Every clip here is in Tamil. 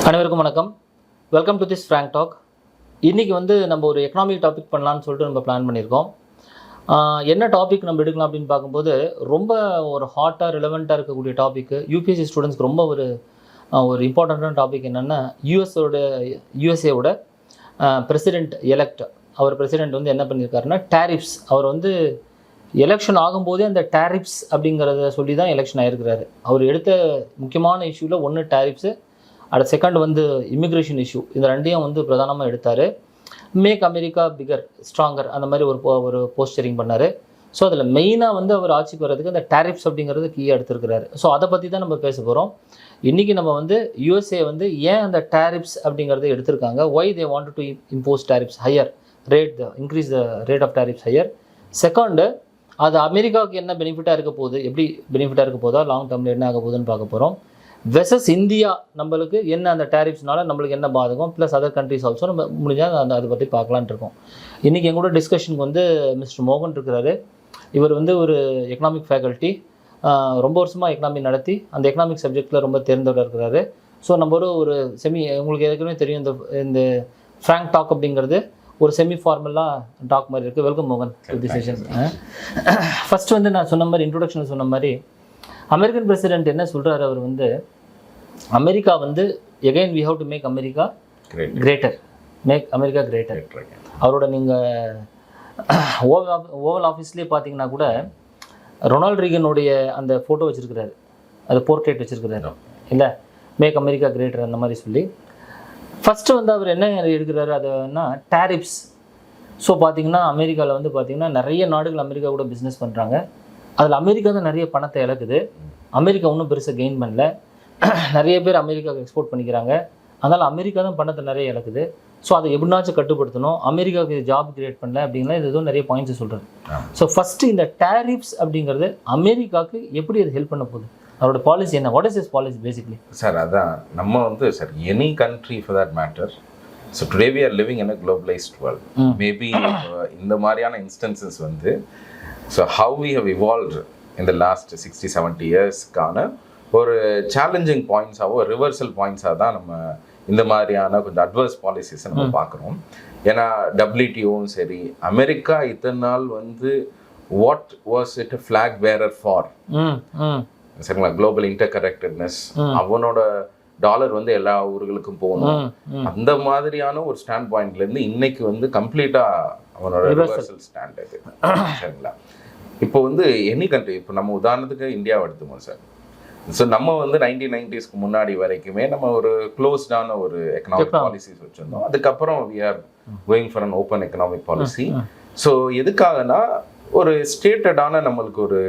அனைவருக்கும் வணக்கம். Welcome to this frank talk. இன்றைக்கி நம்ம ஒரு எக்கனாமிக் டாபிக் பண்ணலான்னு சொல்லிட்டு நம்ம பிளான் பண்ணியிருக்கோம். என்ன டாபிக் நம்ம எடுக்கலாம் அப்படின்னு பார்க்கும்போது ரொம்ப ஒரு ஹாட்டாக ரிலவெண்ட்டாக இருக்கக்கூடிய டாப்பிக்கு யூபிஎஸ்சி ஸ்டூடெண்ட்ஸ்க்கு ரொம்ப ஒரு இம்பார்ட்டண்ட்டான டாபிக் என்னென்னா யூஎஸ்ஏவோட பிரசிடெண்ட் எலெக்ட். அவர் பிரசிடெண்ட் என்ன பண்ணியிருக்காருன்னா டேரிஃப்ஸ். அவர் எலெக்ஷன் ஆகும்போதே அந்த டேரிஃப்ஸ் அப்படிங்கிறத சொல்லி தான் எலெக்ஷன் ஆகிருக்கிறாரு. அவர் எடுத்த முக்கியமான இஷ்யூவில் ஒன்று டேரிஃப்ஸு, அடுத்த செகண்ட் இமிக்ரேஷன் இஷ்யூ. இந்த ரெண்டையும் பிரதானமாக எடுத்தார். மேக் அமெரிக்கா பிகர் ஸ்ட்ராங்கர் அந்த மாதிரி ஒரு போஸ்டரிங் பண்ணார். ஸோ அதில் மெயினாக அவர் ஆட்சிக்கு வர்றதுக்கு அந்த டேரிஃப்ஸ் அப்படிங்கிறது கீயாக எடுத்துருக்கிறாரு. ஸோ அதை பற்றி தான் நம்ம பேச போகிறோம். இன்றைக்கி நம்ம யூஎஸ்ஏ ஏன் அந்த டேரிஃப்ஸ் அப்படிங்கிறத எடுத்திருக்காங்க, why they want to impose tariffs higher rate, increase the rate of tariffs higher. Second, அது அமெரிக்காவுக்கு என்ன பெனிஃபிட்டாக இருக்க போகுது, எப்படி பெனிஃபிட்டாக இருக்க போதா, லாங் டேர்மில் என்ன ஆக போகுதுன்னு பார்க்க போகிறோம். வெர்சஸ் இந்தியா நம்மளுக்கு என்ன அந்த டேரிஃப்ஸ்னால நம்மளுக்கு என்ன பாதகம், ப்ளஸ் அதர் கண்ட்ரிஸ் ஆல்சோ நம்ம முடிஞ்சால் அதை பற்றி பார்க்கலான்ட்டு இருக்கோம். இன்றைக்கி எங்கூட டிஸ்கஷனுக்கு மிஸ்டர் மோகன் இருக்கிறாரு. இவர் ஒரு எக்கனாமிக் ஃபேக்கல்ட்டி, ரொம்ப வருஷமாக எக்கனாமி நடத்தி அந்த எக்கனாமிக் சப்ஜெக்டில் ரொம்ப தேர்ந்தவர் இருக்கிறாரு. ஸோ நம்ம ஒரு உங்களுக்கு ஏற்கனவே தெரியும், இந்த ஃப்ராங்க் டாக் அப்படிங்கிறது ஒரு செமி ஃபார்மலாக டாக் மாதிரி இருக்குது. வெல்கம் மோகன் டு தி செஷன். ஃபஸ்ட்டு நான் சொன்ன மாதிரி இன்ட்ரோடக்ஷனில் சொன்ன மாதிரி அமெரிக்கன் பிரசிடென்ட் என்ன சொல்கிறாரு, அவர் America again we have to make America greater, make America greater. அவரோட நீங்கள் ஓவல் ஆஃபீஸ்லேயே பார்த்தீங்கன்னா கூட ரொனால்ட் ரீகனுடைய அந்த ஃபோட்டோ வச்சுருக்கிறாரு, அது போர்ட்ரேட் வச்சுருக்கிறாரு இல்லை, மேக் அமெரிக்கா கிரேட்டர் அந்த மாதிரி சொல்லி. ஃபஸ்ட்டு அவர் என்ன எடுக்கிறாரு, அதுனா டேரிஃப்ஸ். ஸோ பார்த்தீங்கன்னா அமெரிக்காவில் பார்த்தீங்கன்னா நிறைய நாடுகள் அமெரிக்கா கூட பிஸ்னஸ் பண்ணுறாங்க. அதில் அமெரிக்கா தான் நிறைய பணத்தை இழக்குது. அமெரிக்கா ஒன்றும் பெருசாக கெயின் பண்ணல. நிறைய பேர் அமெரிக்காவுக்கு எக்ஸ்போர்ட் பண்ணிக்கிறாங்க. அதனால் அமெரிக்கா தான் பணத்தை நிறைய இழக்குது. ஸோ அதை எப்படினாச்சும் கட்டுப்படுத்தணும், அமெரிக்காவுக்கு ஜாப் கிரியேட் பண்ணல அப்படின்லாம் இது எதுவும் நிறைய பாயிண்ட்ஸ் சொல்கிறாரு. ஸோ ஃபஸ்ட்டு இந்த டேரிஃப்ஸ் அப்படிங்கிறது அமெரிக்காவுக்கு எப்படி அது ஹெல்ப் பண்ண போகுது, அவரோட பாலிசி என்ன, what is is policy basically? Sir அதான் நம்ம sir any country for that matter. So today we are living in a globalized world. Maybe இந்த மாதிரியான instances so how we have evolved in the last 60-70 இயர்ஸ்க்கான ஒரு சேலஞ்சிங் பாயிண்ட்ஸாவோ ரிவர்சல் பாயிண்ட்ஸாக தான் நம்ம இந்த மாதிரியான கொஞ்சம் அட்வர்ஸ் பாலிசிஸை நம்ம பார்க்குறோம். ஏன்னா டபிள்யூடிஓவும் சரி, அமெரிக்கா இத்தனை நாள் what was it flag bearer for, சரிங்களா, குளோபல் இன்டர் கனெக்டட்னஸ், அவனோட டாலர் எல்லா ஊர்களுக்கும் போகணும், அந்த மாதிரியான ஒரு ஸ்டாண்ட் பாயிண்ட்லேருந்து இன்னைக்கு கம்ப்ளீட்டா அவனோட ரிவர்சல் ஸ்டாண்ட் இது, சரிங்களா. இப்போ எனி கண்ட்ரி, இப்போ நம்ம உதாரணத்துக்கு இந்தியாவை எடுத்துப்போம் சார். ஸோ நம்ம 1990ஸ்க்கு முன்னாடி வரைக்குமே நம்ம ஒரு க்ளோஸ்டான ஒரு எக்கனாமிக் பாலிசிஸ் வச்சுருந்தோம். அதுக்கப்புறம் we are going for an open economic policy. So எதுக்காகனா ஒரு ஸ்டேட்டடான நம்மளுக்கு ஒரு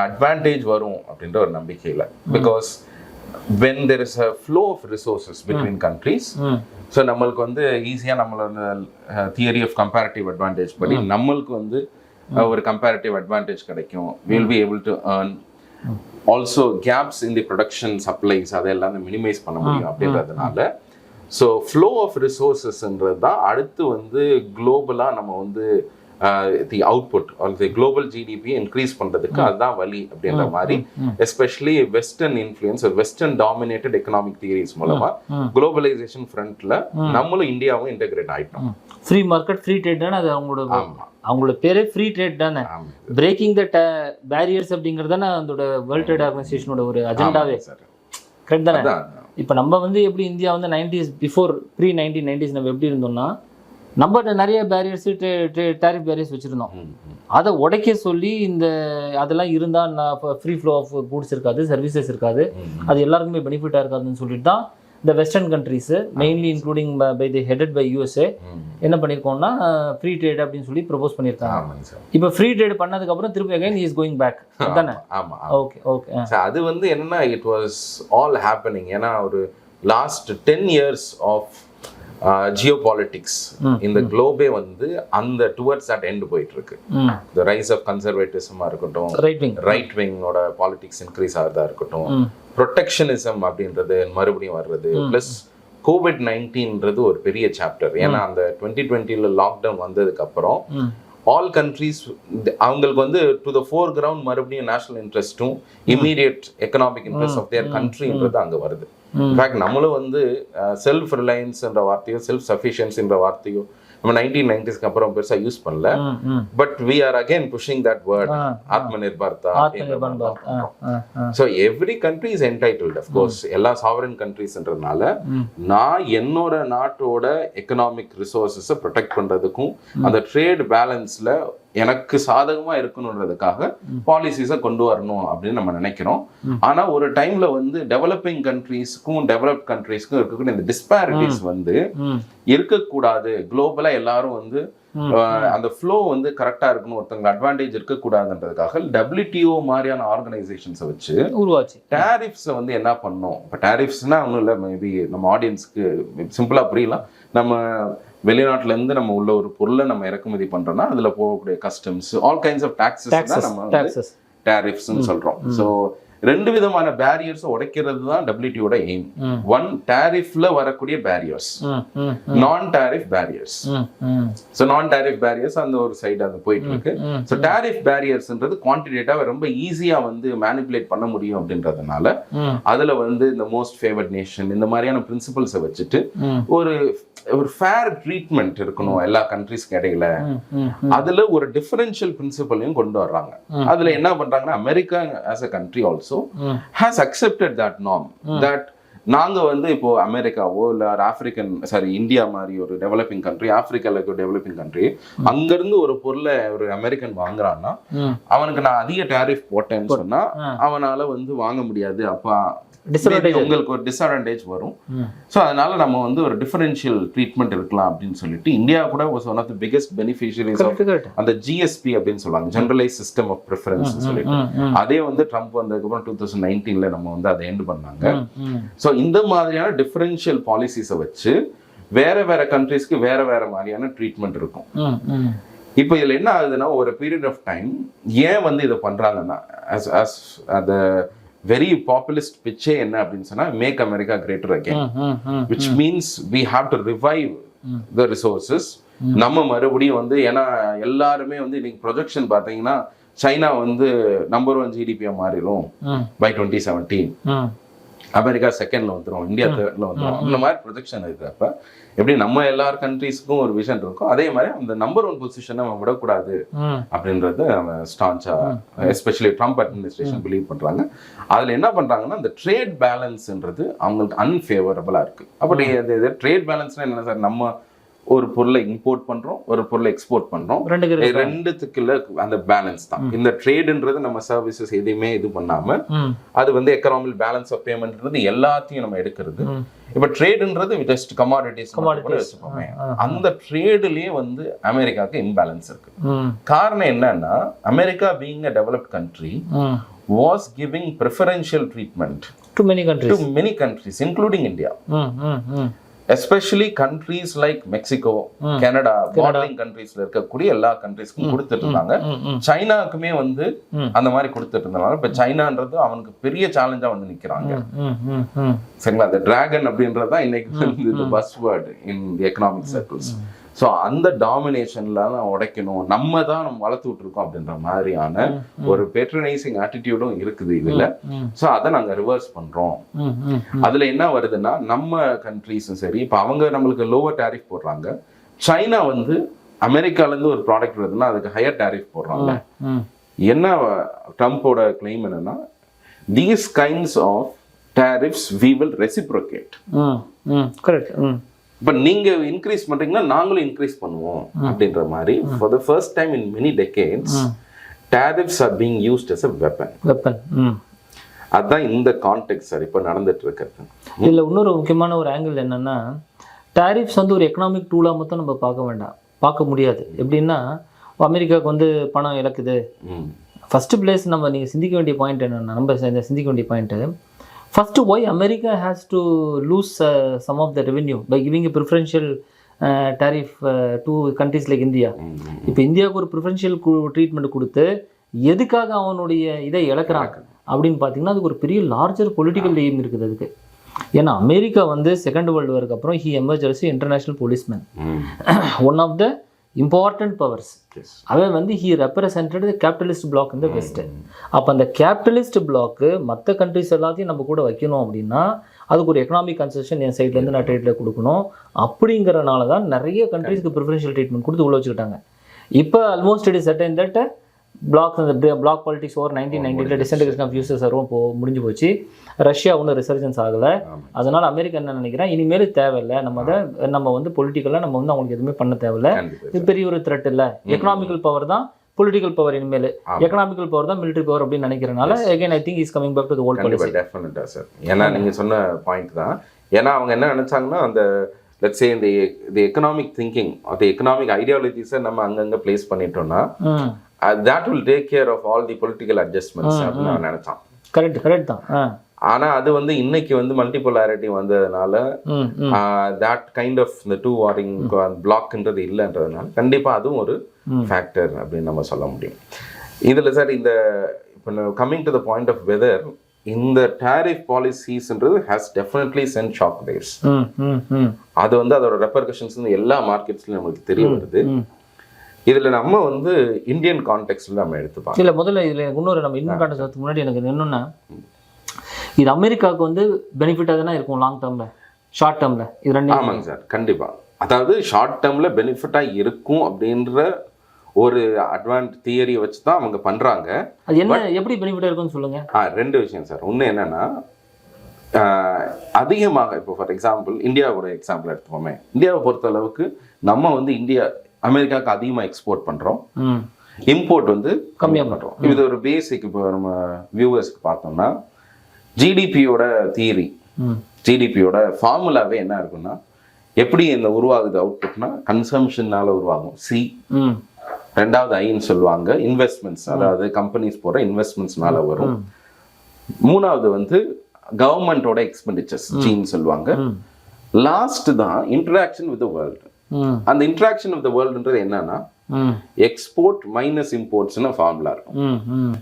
அட்வான்டேஜ் வரும் அப்படின்ற ஒரு நம்பிக்கையில். Because when there is a flow of resources between countries, so நம்மளுக்கு ஈஸியாக நம்மளோட தியரி ஆஃப் கம்பேரிட்டிவ் அட்வான்டேஜ் படி நம்மளுக்கு ஒரு கம்பேரிட்டிவ் அட்வான்டேஜ் கிடைக்கும். we will be able to earn also gaps in the production supplies, அதெல்லாம் மினிமைஸ் பண்ண முடியும் அப்படின்றதுனால. ஸோ ஃப்ளோ ஆஃப் ரிசோர்ஸஸ்ன்றது தான் அடுத்து குளோபலாக நம்ம the output or the global GDP increase பண்ணுறதுக்கு அதுதான் வழி அப்படின்ற மாதிரி, especially western influence, western dominated economic theories மூலமா குளோபலைசேஷன் ஃப்ரண்ட்ல நம்மளும் இந்தியாவும் இன்டெகிரேட் ஆகிட்டோம். ஃப்ரீ மார்க்கெட், ஃப்ரீ ட்ரேட் தானே அது அவங்களோட பேரே, ஃப்ரீ ட்ரேட் தானே, பிரேக்கிங் த பேரியர்ஸ் அப்படிங்கிறது தானே அதோட வேர்ல்ட் ட்ரேட் ஆர்கனைசேஷனோட ஒரு அஜெண்டாவே, கரெக்ட் தானே? இப்போ நம்ம எப்படி India 90s before pre 1990s நம்ம எப்படி இருந்தோம்னா, நம்ம நிறைய பேரியர்ஸ், டேரிஃப் பேரியர்ஸ் வச்சுருந்தோம். அதை உடைக்க சொல்லி அதெல்லாம் இருந்தால் ஃப்ரீ ஃப்ளோ ஆஃப் கூட்ஸ் இருக்காது, சர்வீசஸ் இருக்காது, அது எல்லாருக்குமே பெனிஃபிட்டாக இருக்காதுன்னு சொல்லிட்டு தான் இந்த western countries mainly including by the headed by USA என்ன பண்ணியிருக்கோம்னா ஃப்ரீ ட்ரேட் அப்படின்னு சொல்லி ப்ரொபோஸ் பண்ணியிருக்காங்க. இப்போ ஃப்ரீ ட்ரேட் பண்ணதுக்கப்புறம் திருப்பி அகைன் இஸ் கோயிங் பேக் தானே? ஆமாம், ஓகே ஓகே. அது என்னன்னா இட் வாஸ் ஆல் ஹேப்பனிங். ஏன்னா ஒரு லாஸ்ட் 10 years ஆஃப் ஜியோபாலிட்டிக்ஸ் இந்த குளோபே அந்த டுவர்ட்ஸ் தட் எண்ட் போயிட்டு இருக்கு. தி ரைஸ் ஆஃப் கன்சர்வேட்டிசமா இருக்கட்டும், ரைட் விங்கோட பாலிடிக்ஸ் இன்க்ரீஸ் ஆகிறதா இருக்கட்டும், ப்ரொடெக்ஷனிசம் அப்படின்றது மறுபடியும் வர்றது, பிளஸ் கோவிட்-19ன்றது ஒரு பெரிய சாப்டர். ஏன்னா அந்த 2020ல லாக்டவுன் வந்ததுக்கு அப்புறம் ஆல் கண்ட்ரீஸ் அவங்களுக்கு வந்து டு த ஃபோர் கிரவுண்ட் மறுபடியும் நேஷனல் இன்ட்ரெஸ்ட்டும் immediate economic interest of their கண்ட்ரின்றது அங்கே வருது. இன்ஃபேக்ட் நம்மளும் வந்து செல்ஃப் ரிலையன்ஸ்ன்ற வார்த்தையோ செல்ஃப் சஃபிஷியன்சின்ற வார்த்தையோ நம்ம 1990ஸ்க்கு அப்புறம் பெருசா யூஸ் பண்ணல. But we are again pushing that word ஆத்மநிர்பர்தா. So every country is entitled, of course, எல்லா sovereign countries-ன்றதுனால நான் என்னோட நாட்டோட எக்கனாமிக் ரிசோர்ஸஸை ப்ரொடெக்ட் பண்றதுக்கும் அந்த ட்ரேட் பேலன்ஸ்ல எனக்கு சாதகமா இருக்கணுன்றதுக்காக பாலிசிஸை கொண்டு வரணும் அப்படின்னு நம்ம நினைக்கிறோம். ஆனா ஒரு டைம்ல வந்து டெவலப்பிங் கண்ட்ரீஸ்க்கும் டெவலப்ட் கண்ட்ரீஸ்க்கும் இருக்கக்கூடிய இந்த டிஸ்பாரிட்டிஸ் வந்து இருக்கக்கூடாது. குளோபலா எல்லாரும் வந்து அந்த ஃப்ளோ வந்து கரெக்டா இருக்கணும், ஒருத்தவங்க அட்வான்டேஜ் இருக்கக்கூடாதுன்றதுக்காக WTO மாதிரியான ஆர்கனைசேஷன்ஸை வச்சு உருவாச்சு. டாரிஃப்ஸை வந்து என்ன பண்ணோம்? இப்போ டாரிஃப்ஸ்னா ஒன்றும் இல்லை, மேபி நம்ம ஆடியன்ஸ்க்கு சிம்பிளா புரியலாம். நம்ம வெளிநாட்டுல இருந்து நம்ம உள்ள ஒரு பொருளை நம்ம இறக்குமதி பண்றோம்னா அதுல போகக்கூடிய customs, all kinds of taxes தான் நம்ம டாரிஃப்ஸ்னு சொல்றோம். ஸோ ரெண்டு விதமான பேரியர்ஸ் உடைக்கிறது தான் WTO-ட எய்ம். ஒன், டாரிஃப்ல வரக்கூடிய பேரியர்ஸ், நான் டாரிஃப் பேரியர்ஸ். ஸோ நான் டாரிஃப் பேரியர்ஸ் அந்த ஒரு சைடு அது போயிட்டு இருக்கு. ஸோ டாரிஃப் பேரியர்ஸ்ன்றது குவான்டிடேட்டிவா ரொம்ப ஈஸியா வந்து மேனிபுலேட் பண்ண முடியும் அப்படின்றதுனால அதுல வந்து இந்த மோஸ்ட் ஃபேவர்ட் நேஷன் இந்த மாதிரியான பிரின்சிபல்ஸை வச்சுட்டு ஒரு ஃபேர் ட்ரீட்மெண்ட் இருக்கணும் எல்லா கண்ட்ரீஸ்க்கு இடையில. அதுல ஒரு டிஃபரன்ஷியல் பிரின்சிபலையும் கொண்டு வர்றாங்க. அதுல என்ன பண்றாங்கன்னா America as a country also has accepted that norm, that நாங்க வந்து இப்போ அமெரிக்காவோ இல்ல ஆப்பிரிக்கன் இந்தியா மாதிரி ஒரு டெவலப்பிங் கண்ட்ரி, ஆப்பிரிக்கால இருக்க டெவலப்பிங் கண்ட்ரி, அங்கிருந்து ஒரு பொருளை ஒரு அமெரிக்கன் வாங்குறான்னா அவனுக்கு நான் அதிக டாரிஃப் போட்டேன்னு சொன்னா அவனால வந்து வாங்க முடியாது. அப்ப உங்களுக்கு ஒரு டிஸ்அட்வான்டேஜ் வரும். ஸோ அதனால நம்ம வந்து ஒரு டிஃபரன்ஷியல் ட்ரீட்மெண்ட் இருக்கலாம் அப்படின்னு சொல்லிட்டு இந்தியா கூட was one of the biggest beneficiaries of அந்த GSP அப்படின்னு சொல்லுவாங்க, ஜெனரலைஸ் சிஸ்டம் ஆஃப் ப்ரிஃபரன்ஸ் சொல்லிட்டு. அதே வந்து ட்ரம்ப் வந்ததுக்கப்புறம் 2019 நம்ம வந்து அதை எண்ட் பண்ணாங்க. ஸோ இந்த மாதிரியான டிஃபரன்ஷியல் பாலிசிஸை வச்சு வேற வேற கண்ட்ரீஸ்க்கு வேற வேற மாதிரியான ட்ரீட்மெண்ட் இருக்கும். இப்போ இதுல என்ன ஆகுதுன்னா ஒரு பீரியட் ஆஃப் டைம் ஏன் வந்து இதை பண்றாங்கன்னா அந்த வெரி பாப்புலிஸ்ட் பிச்சே என்ன அப்படின்னு சொன்னா make America greater again, which means we have to revive the resources. நம்ம மறுபடியும் வந்து ஏன்னா எல்லாருமே வந்து இன்னைக்கு ப்ரொஜெக்ஷன் பார்த்தீங்கன்னா சைனா வந்து நம்பர் 1 GDP-யா மாறிடும் பை 2017, அமெரிக்கா செகண்ட்ல வந்துடும், இந்தியா தேர்ட்ல வந்துடும். அந்த மாதிரி ப்ரொஜெக்ஷன் இருக்கிறப்ப எப்படி நம்ம எல்லா கண்ட்ரீஸ்க்கும் ஒரு விஷன் இருக்கும், அதே மாதிரி அந்த நம்பர் 1 பொசிஷனை நம்ம விடக்கூடாது அப்படின்றது நம்ம ஸ்டான்ச்சா எஸ்பெஷலி ட்ரம்ப் அட்மினிஸ்ட்ரேஷன் பிலீவ் பண்றாங்க. அதுல என்ன பண்றாங்கன்னா இந்த ட்ரேட் பேலன்ஸ்ன்றது அவங்களுக்கு அன்ஃபேவரபிளா இருக்கு. அப்படி ட்ரேட் பேலன்ஸ்னா என்ன சார்? நம்ம ஒரு பொருளை இம்போர்ட் பண்றோம், ஒரு பொருளை எக்ஸ்போர்ட் பண்றோம், ரெண்டுத்துக்குள்ள அந்த பேலன்ஸ் தான் இந்த ட்ரேடுன்றது. நம்ம சர்வீசஸ் எதையுமே இது பண்ணாம அது வந்து எக்கனாமிக் பேலன்ஸ் ஆஃப் பேமெண்ட்ன்றது எல்லாத்தையும் நம்ம எடுக்கிறது. இப்ப ட்ரேடுன்றது ஜஸ்ட் கமாடிட்டிஸ் வச்சுக்கோங்க. அந்த ட்ரேடுலயே வந்து அமெரிக்காவுக்கு இம்பேலன்ஸ் இருக்கு. காரணம் என்னன்னா America being a developed country was giving preferential treatment to many countries including India. Especially countries like Mexico, Canada, bordering கண்ட்ரீஸ்ல இருக்கக்கூடிய எல்லா கண்ட்ரீஸ்க்கும் கொடுத்துட்டு இருந்தாங்க. சைனாக்குமே வந்து அந்த மாதிரி கொடுத்துட்டு இருந்தாங்க. இப்ப சைனான்றது அவனுக்கு பெரிய சேலஞ்சா வந்து நிக்கிறாங்க. சரிங்களா? அந்த டிராகன் அப்படின்றதுதான் இன்னைக்கு பஸ் வேர்ட் இன் எக்கனாமிக் சர்க்கிள்ஸ். ஸோ அந்த டாமினேஷன்ல தான் உடைக்கணும், நம்ம தான் நம்ம வளர்த்து விட்டுருக்கோம் அப்படின்ற மாதிரியான ஒரு பேட்ரனைசிங் ஆட்டிடியூடும் இருக்குது இதுல. ஸோ அதை நாங்க ரிவர்ஸ் பண்றோம். அதுல என்ன வருதுன்னா நம்ம கண்ட்ரீஸும் சரி, இப்போ அவங்க நம்மளுக்கு லோவர் டாரிஃப் போடுறாங்க. சைனா வந்து அமெரிக்கால இருந்து ஒரு ப்ராடக்ட் வருதுன்னா அதுக்கு ஹையர் டாரிஃப் போடுறாங்க. என்ன ட்ரம்போட கிளைம் என்னன்னா these kinds of tariffs we will reciprocate. Correct. But நீங்க இன்க்ரீஸ் பண்றீங்கன்னா நாங்களும் இன்க்ரீஸ் பண்ணுவோம் அப்படின்ற மாதிரி for the first time in many decades tariffs are being used as a weapon. அதான் இந்த கான்டெக்ஸ்ட் சார் இப்போ நடந்துட்டு இருக்கிறது. இதுல இன்னொரு முக்கியமான ஒரு ஆங்கிள் என்னன்னா டாரிஃப்ஸ் வந்து ஒரு எக்கனாமிக் டூலா மட்டும் நம்ம பார்க்க முடியாது. எப்படின்னா அமெரிக்காவுக்கு வந்து பணம் இழக்குது. ஃபர்ஸ்ட் பிளேஸ் நம்ம நீங்க சிந்திக்க வேண்டிய பாயிண்ட் என்னன்னா, நம்ம சிந்திக்க வேண்டிய point, first, why America has to lose some of the revenue by giving a preferential tariff to countries like India? இப்போ இந்தியாவுக்கு ஒரு ப்ரிஃபரன்ஷியல் ட்ரீட்மெண்ட் கொடுத்து எதுக்காக அவனுடைய இதை இழக்கிறாங்க அப்படின்னு பார்த்தீங்கன்னா அதுக்கு ஒரு பெரிய லார்ஜர் பொலிட்டிக்கல் எய்ம் இருக்குது அதுக்கு. ஏன்னா அமெரிக்கா வந்து செகண்ட் வேர்ல்டு வாருக்கு அப்புறம் he emerged as an international policeman, one of the important powers. அவன் வந்து ஹி ரெப்ரசன்டட் கேபிட்டலிஸ்ட் பிளாக் இந்த வெஸ்ட். அப்போ அந்த கேபிட்டலிஸ்ட் பிளாக்கு மற்ற கண்ட்ரிஸ் எல்லாத்தையும் நம்ம கூட வைக்கணும் அப்படின்னா அதுக்கு ஒரு எக்கனாமிக் கன்செஷன் என் சைட்லேருந்து நான் ட்ரேடில் கொடுக்கணும். அப்படிங்கிறனால தான் நிறைய கண்ட்ரிஸ்க்கு ப்ரிஃபரன்ஷியல் ட்ரீட்மெண்ட் கொடுத்து உள்ள வச்சுக்கிட்டாங்க. இப்போ almost it is certain that bloc politics over 1990 disintegration of users சர்வம் முடிஞ்சு போச்சு. ரஷ்யா ஒன்றும் ரிசர்ஜன்ஸ் ஆகலை. அதனால் அமெரிக்கா என்ன நினைக்கிறேன், இனிமேல் தேவையில்லை, நம்ம வந்து பொலிட்டிக்கலாக நம்ம வந்து அவங்களுக்கு எதுவுமே பண்ண தேவையில்லை, இது பெரிய ஒரு த்ரெட் இல்லை, எக்கனாமிக்கல் பவர் தான் பொலிட்டிக்கல் பவர், இனிமேல் எக்கனாமிக்கல் பவர் தான் மிலிட்டரி பவர் அப்படின்னு நினைக்கிறனால again I think is coming back to the old policy. Definitely sir. ஏன்னா நீங்க சொன்ன பாயிண்ட் தான். ஏன்னா அவங்க என்ன நினைச்சாங்கன்னா அந்த let's say the economic thinking or the economic ideologies நம்ம அங்கங்க பிளேஸ் பண்ணிட்டோம்னா that will take care of all the political adjustments அப்படின்னு நான் நினைச்சான். கரெக்ட் தான். ஆனா அது வந்து இன்னைக்கு வந்து மல்டிபோலாரிட்டி வந்ததுனால that kind of the two warring blockன்றது இல்லைன்றதுனால கண்டிப்பா அதுவும் ஒரு ஃபேக்டர் அப்படின்னு நம்ம சொல்ல முடியும். இதுல சார் இந்த இப்போ coming to the point of whether இந்த டேரிஃப் பாலிசிஸ்ன்றது has definitely sent shock waves. அது வந்து அதோட ரெப்பர்கஷன்ஸ் வந்து எல்லா மார்க்கெட்ஸ்லயும் நமக்கு தெரிய வருது. இதுல நம்ம வந்து இந்தியன் கான்டெக்ட்ல நம்ம எடுத்துப்போம். இல்ல முதல்ல இதுல எனக்கு இன்னொரு நம்ம இந்தியன் கான்டெக்ட் முன்னாடி எனக்கு என்னன்னா இது அமெரிக்காவுக்கு வந்து பெனிஃபிட்டாக தானே இருக்கும் லாங் டேர்ம்ல ஷார்ட் டேர்ம்ல இது ரெண்டு. ஆமாங்க சார் கண்டிப்பா. அதாவது ஷார்ட் டேர்ம்ல பெனிஃபிட்டா இருக்கும் அப்படின்ற ஒரு தியரியை வச்சு தான் அவங்க பண்றாங்க. அது என்ன எப்படி பெனிஃபிட்டா இருக்கும்னு சொல்லுங்க. ரெண்டு விஷயம் சார். ஒன்று என்னன்னா அதிகமாக இப்போ ஃபார் எக்ஸாம்பிள் இந்தியாவோட எக்ஸாம்பிள் எடுத்துப்போமே. இந்தியாவை பொறுத்த அளவுக்கு நம்ம வந்து அமெரிக்காவுக்கு அதிகமாக எக்ஸ்போர்ட் பண்றோம், இம்போர்ட் வந்து கம்மியாக பண்றோம். இது ஒரு பேசிக். இப்போ நம்ம வியூவர்ஸ்க்கு பார்த்தோம்னா ஜிடிபியோட தியரி, ஜிடிபியோட ஃபார்முலாவே என்ன இருக்குன்னா எப்படி இந்த உருவாகுது அவுட்புட்னா கன்சம்ஷன்னால உருவாகும் சி, ரெண்டாவது ஐன்னு சொல்லுவாங்க இன்வெஸ்ட்மெண்ட்ஸ், அதாவது கம்பெனிஸ் போற இன்வெஸ்ட்மெண்ட்ஸ்னால வரும், மூணாவது வந்து கவர்மெண்டோட எக்ஸ்பெண்டிச்சர்ஸ் ஜின்னு சொல்லுவாங்க, லாஸ்ட் தான் இன்டராக்ஷன் வித் தி வேர்ல்டு. அந்த இன்டராக்ஷன் வித் தி வேர்ல்டுன்றது என்னன்னா எக்ஸ்போர்ட் மைனஸ் இம்போர்ட்ஸ்னு ஃபார்முலா இருக்கும்.